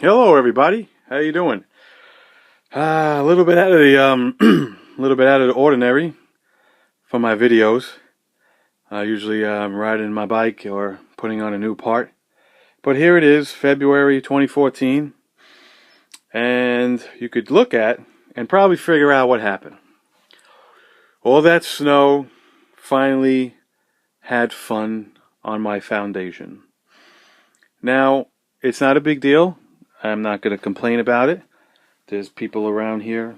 Hello, everybody. How you doing? A little bit out of the little bit out of the ordinary for my videos. Usually, I'm riding my bike or putting on a new part. But here it is, February 2014, and you could look at and probably figure out what happened. All that snow finally had fun on my foundation. Now, it's not a big deal. I'm not going to complain about it. There's people around here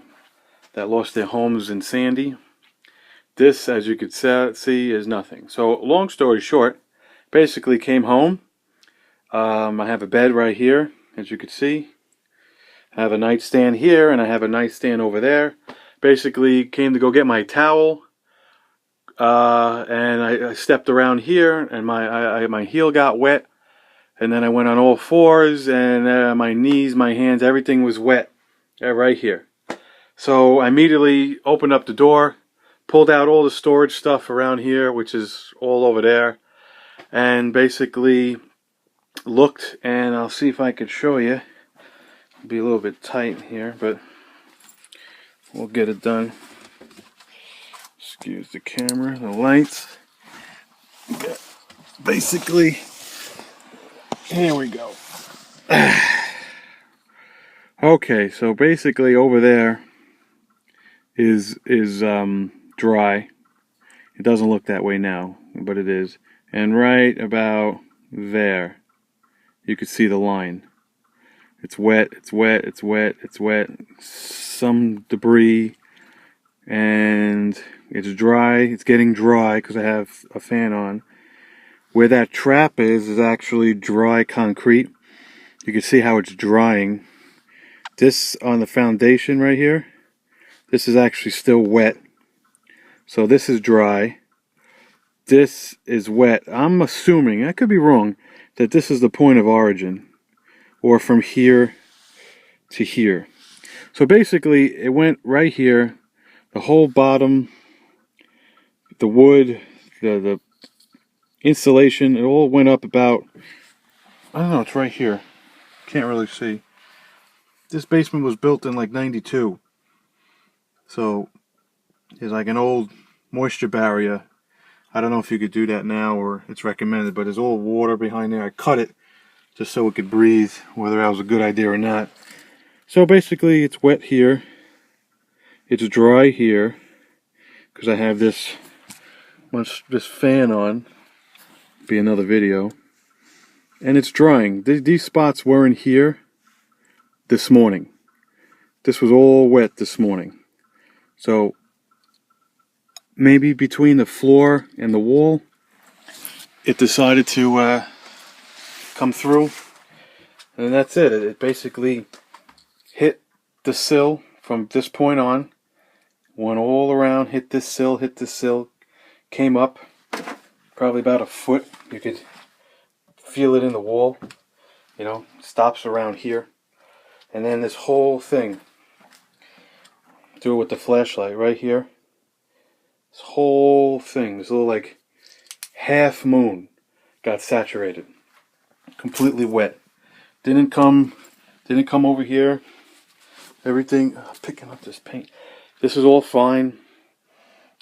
that lost their homes in Sandy. This, as you could see, is nothing. So, long story short, basically came home. I have a bed right here, as you could see. I have a nightstand here, and I have a nightstand over there. Basically, came to go get my towel, and I stepped around here, and my heel got wet. And then I went on all fours, and my knees, my hands, everything was wet right here. So I immediately opened up the door, pulled out all the storage stuff around here, which is all over there, and basically looked, and I'll see if I can show you. It'll be a little bit tight here, but we'll get it done. Excuse the camera, the lights. Basically, here we go. Okay, so basically over there is dry. It doesn't look that way now, but it is. And right about there, you can see the line. It's wet, it's wet, it's wet, it's wet. Some debris, and it's dry. It's getting dry because I have a fan on. Where that trap is actually dry concrete. You can see how it's drying. This on the foundation right here, this is actually still wet. So this is dry. This is wet. I'm assuming, I could be wrong, that this is the point of origin. Or from here to here. So basically, it went right here. The whole bottom, the wood, the insulation, it all went up about, I don't know, it's right here. Can't really see. This basement was built in like 92. So there's like an old moisture barrier. I don't know if you could do that now or it's recommended, but there's all water behind there. I cut it just so it could breathe, whether that was a good idea or not. So basically it's wet here. It's dry here because I have this fan on. Be another video. And it's drying. These spots weren't here this morning. This was all wet this morning. So maybe between the floor and the wall, it decided to come through. And that's it. It basically hit the sill from this point on. Went all around, hit this sill, came up probably about a foot. You could feel it in the wall, you know, stops around here. And then this whole thing, do it with the flashlight right here. This whole thing, this little like half moon got saturated. Completely wet. Didn't come over here. Everything, picking up this paint. This is all fine.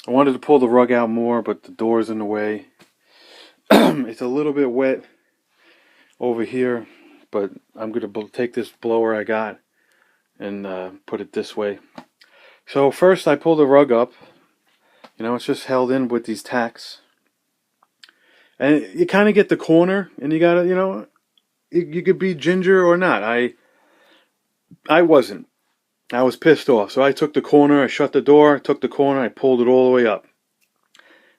I wanted to pull the rug out more, but the door's in the way. It's a little bit wet over here, but I'm going to take this blower I got and put it this way. So first I pull the rug up. You know, it's just held in with these tacks. And you kind of get the corner, and you got to, you know, you could be ginger or not. I wasn't. I was pissed off. So I took the corner, I shut the door, took the corner, I pulled it all the way up.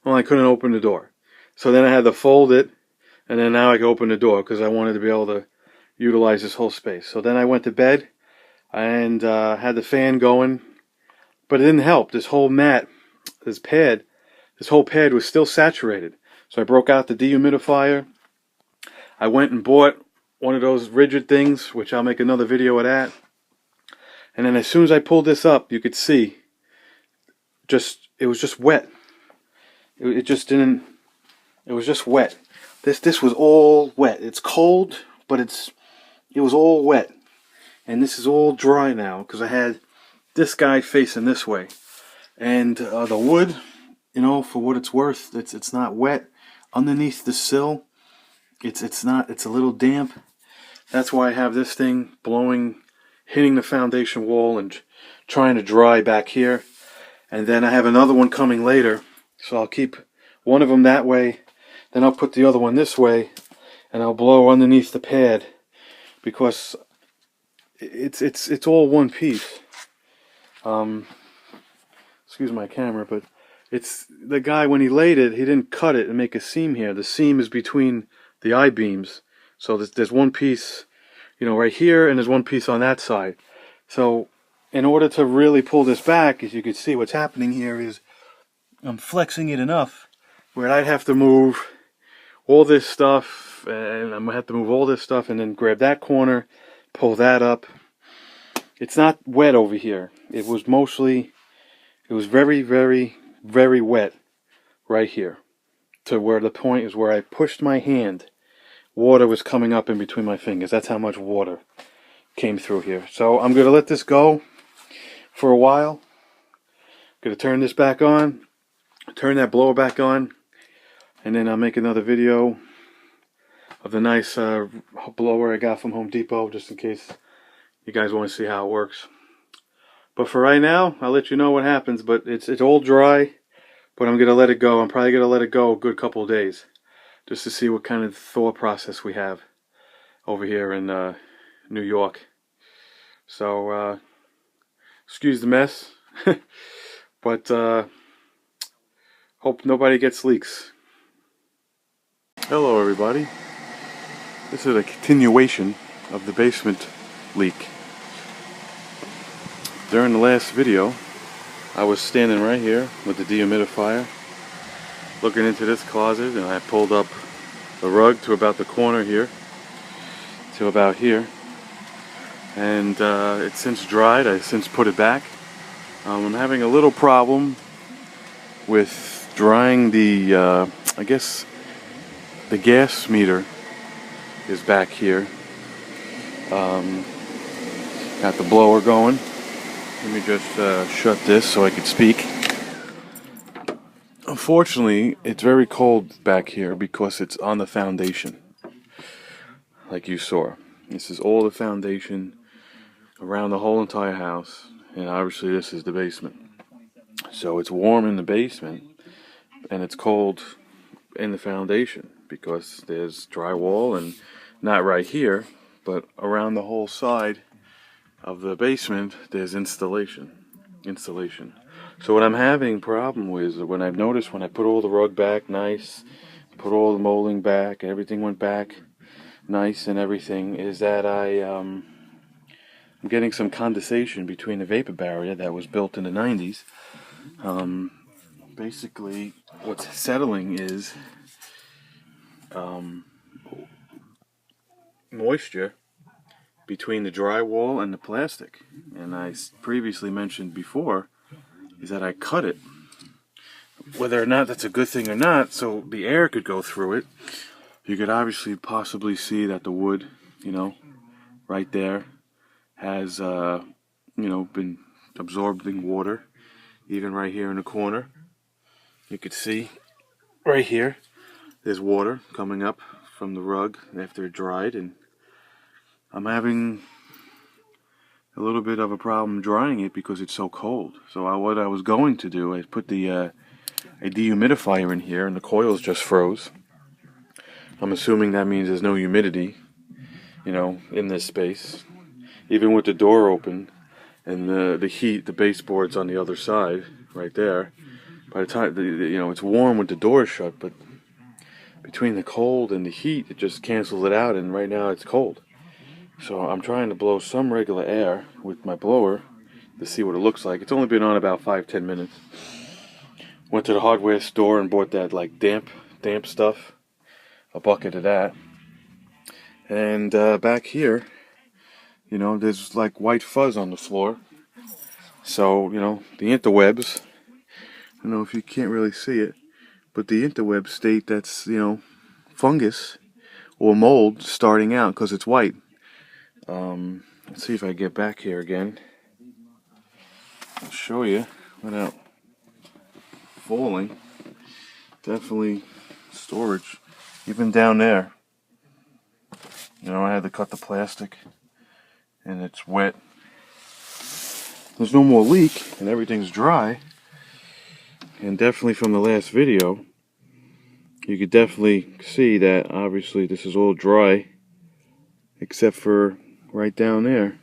Well, I couldn't open the door. So then I had to fold it, and then now I could open the door because I wanted to be able to utilize this whole space. So then I went to bed and had the fan going, but it didn't help. This whole mat, this whole pad was still saturated. So I broke out the dehumidifier. I went and bought one of those rigid things, which I'll make another video of that. And then as soon as I pulled this up, you could see, it was just wet. It just didn't, it was just wet. This was all wet. It's cold, but it was all wet. and this is all dry now because I had this guy facing this way, and the wood, you know, for what it's worth, it's not wet underneath the sill. It's a little damp. That's why I have this thing blowing, hitting the foundation wall and trying to dry back here. And then I have another one coming later, so I'll keep one of them that way, then I'll put the other one this way, and I'll blow underneath the pad, because it's all one piece. Excuse my camera, but it's the guy, when he laid it, he didn't cut it and make a seam here. The seam is between the I-beams, so there's one piece, you know, right here, and there's one piece on that side. So in order to really pull this back, as you can see, what's happening here is I'm flexing it enough where I'd have to move all this stuff, and I'm going to have to move all this stuff and then grab that corner, pull that up. It's not wet over here. It was very, very, very wet right here, to where the point is where I pushed my hand. Water was coming up in between my fingers. That's how much water came through here. So I'm going to let this go for a while. Going to turn this back on, turn that blower back on, and then I'll make another video of the nice blower I got from Home Depot, just in case you guys want to see how it works. But for right now, I'll let you know what happens. But it's all dry, but I'm going to let it go. I'm probably going to let it go a good couple of days, just to see what kind of thaw process we have over here in New York. So, excuse the mess, but hope nobody gets leaks. Hello everybody. This is a continuation of the basement leak. During the last video, I was standing right here with the dehumidifier, looking into this closet, and I pulled up the rug to about the corner here, to about here, and it's since dried. I since put it back. I'm having a little problem with drying the, I guess the gas meter is back here. Got the blower going. Let me just shut this so I can speak. Unfortunately, it's very cold back here because it's on the foundation, like you saw. This is all the foundation around the whole entire house, and obviously this is the basement. So it's warm in the basement, and it's cold in the foundation because there's drywall, and not right here, but around the whole side of the basement there's insulation. So what I'm having problem with is when I've noticed when I put all the rug back nice, put all the molding back, and everything went back nice and everything, is that I'm getting some condensation between the vapor barrier that was built in the 90s. Basically what's settling is moisture between the drywall and the plastic. And I previously mentioned before is that I cut it. Whether or not that's a good thing or not, so the air could go through it. You could obviously possibly see that the wood, you know, right there has, you know, been absorbing water. Even right here in the corner, you could see right here, there's water coming up from the rug after it dried, and I'm having a little bit of a problem drying it because it's so cold. So what I was going to do is put the a dehumidifier in here, and the coils just froze. I'm assuming that means there's no humidity, you know, in this space. Even with the door open and the heat, the baseboard's on the other side, right there. By the time, you know, it's warm with the door shut, but between the cold and the heat, it just cancels it out, and right now it's cold. So I'm trying to blow some regular air with my blower to see what it looks like. It's only been on about 5-10 minutes. Went to the hardware store and bought that like damp stuff, a bucket of that. And back here, you know, there's like white fuzz on the floor. So, you know, the interwebs, I don't know if you can't really see it, but the interwebs state that's, you know, fungus or mold starting out because it's white. Let's see if I get back here again. I'll show you without falling. Definitely storage. Even down there. You know, I had to cut the plastic and it's wet. There's no more leak and everything's dry. And definitely from the last video, you could definitely see that obviously this is all dry except for right down there.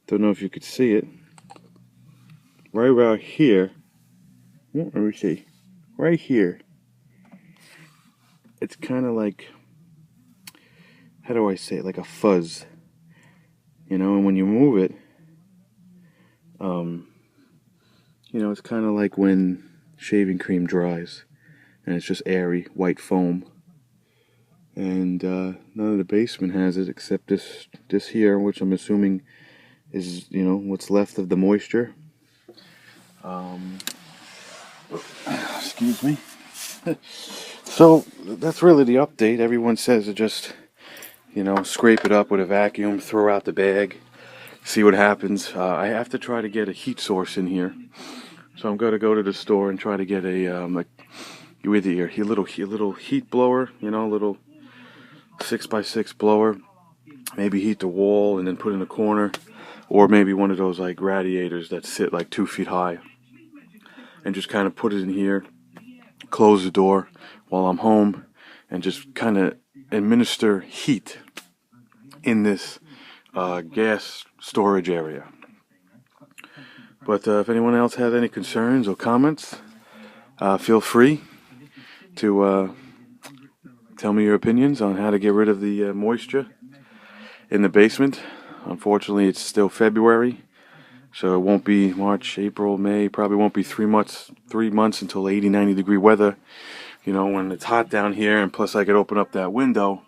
Don't know if you could see it. Right about here. Let me see. Right here. It's kind of like, how do I say it? Like a fuzz. You know, and when you move it, you know, it's kind of like when shaving cream dries and it's just airy white foam. And none of the basement has it except this here, which I'm assuming is, you know, what's left of the moisture. Excuse me. So that's really the update. Everyone says to just, you know, scrape it up with a vacuum, throw out the bag, see what happens. I have to try to get a heat source in here, so I'm going to go to the store and try to get a little heat blower, you know, a little 6x6 blower. Maybe heat the wall and then put in a corner, or maybe one of those like radiators that sit like 2 feet high, and just kind of put it in here, close the door while I'm home, and just kind of administer heat in this gas storage area. But if anyone else has any concerns or comments, feel free to tell me your opinions on how to get rid of the moisture in the basement. Unfortunately, it's still February, so it won't be March, April, May. Probably won't be 3 months until 80, 90 degree weather. You know, when it's hot down here, and plus I could open up that window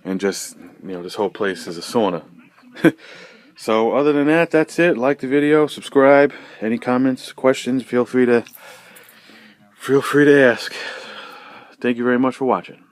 and just, you know, this whole place is a sauna. So other than that, that's it. Like the video, subscribe. Any comments, questions, feel free to ask. Thank you very much for watching.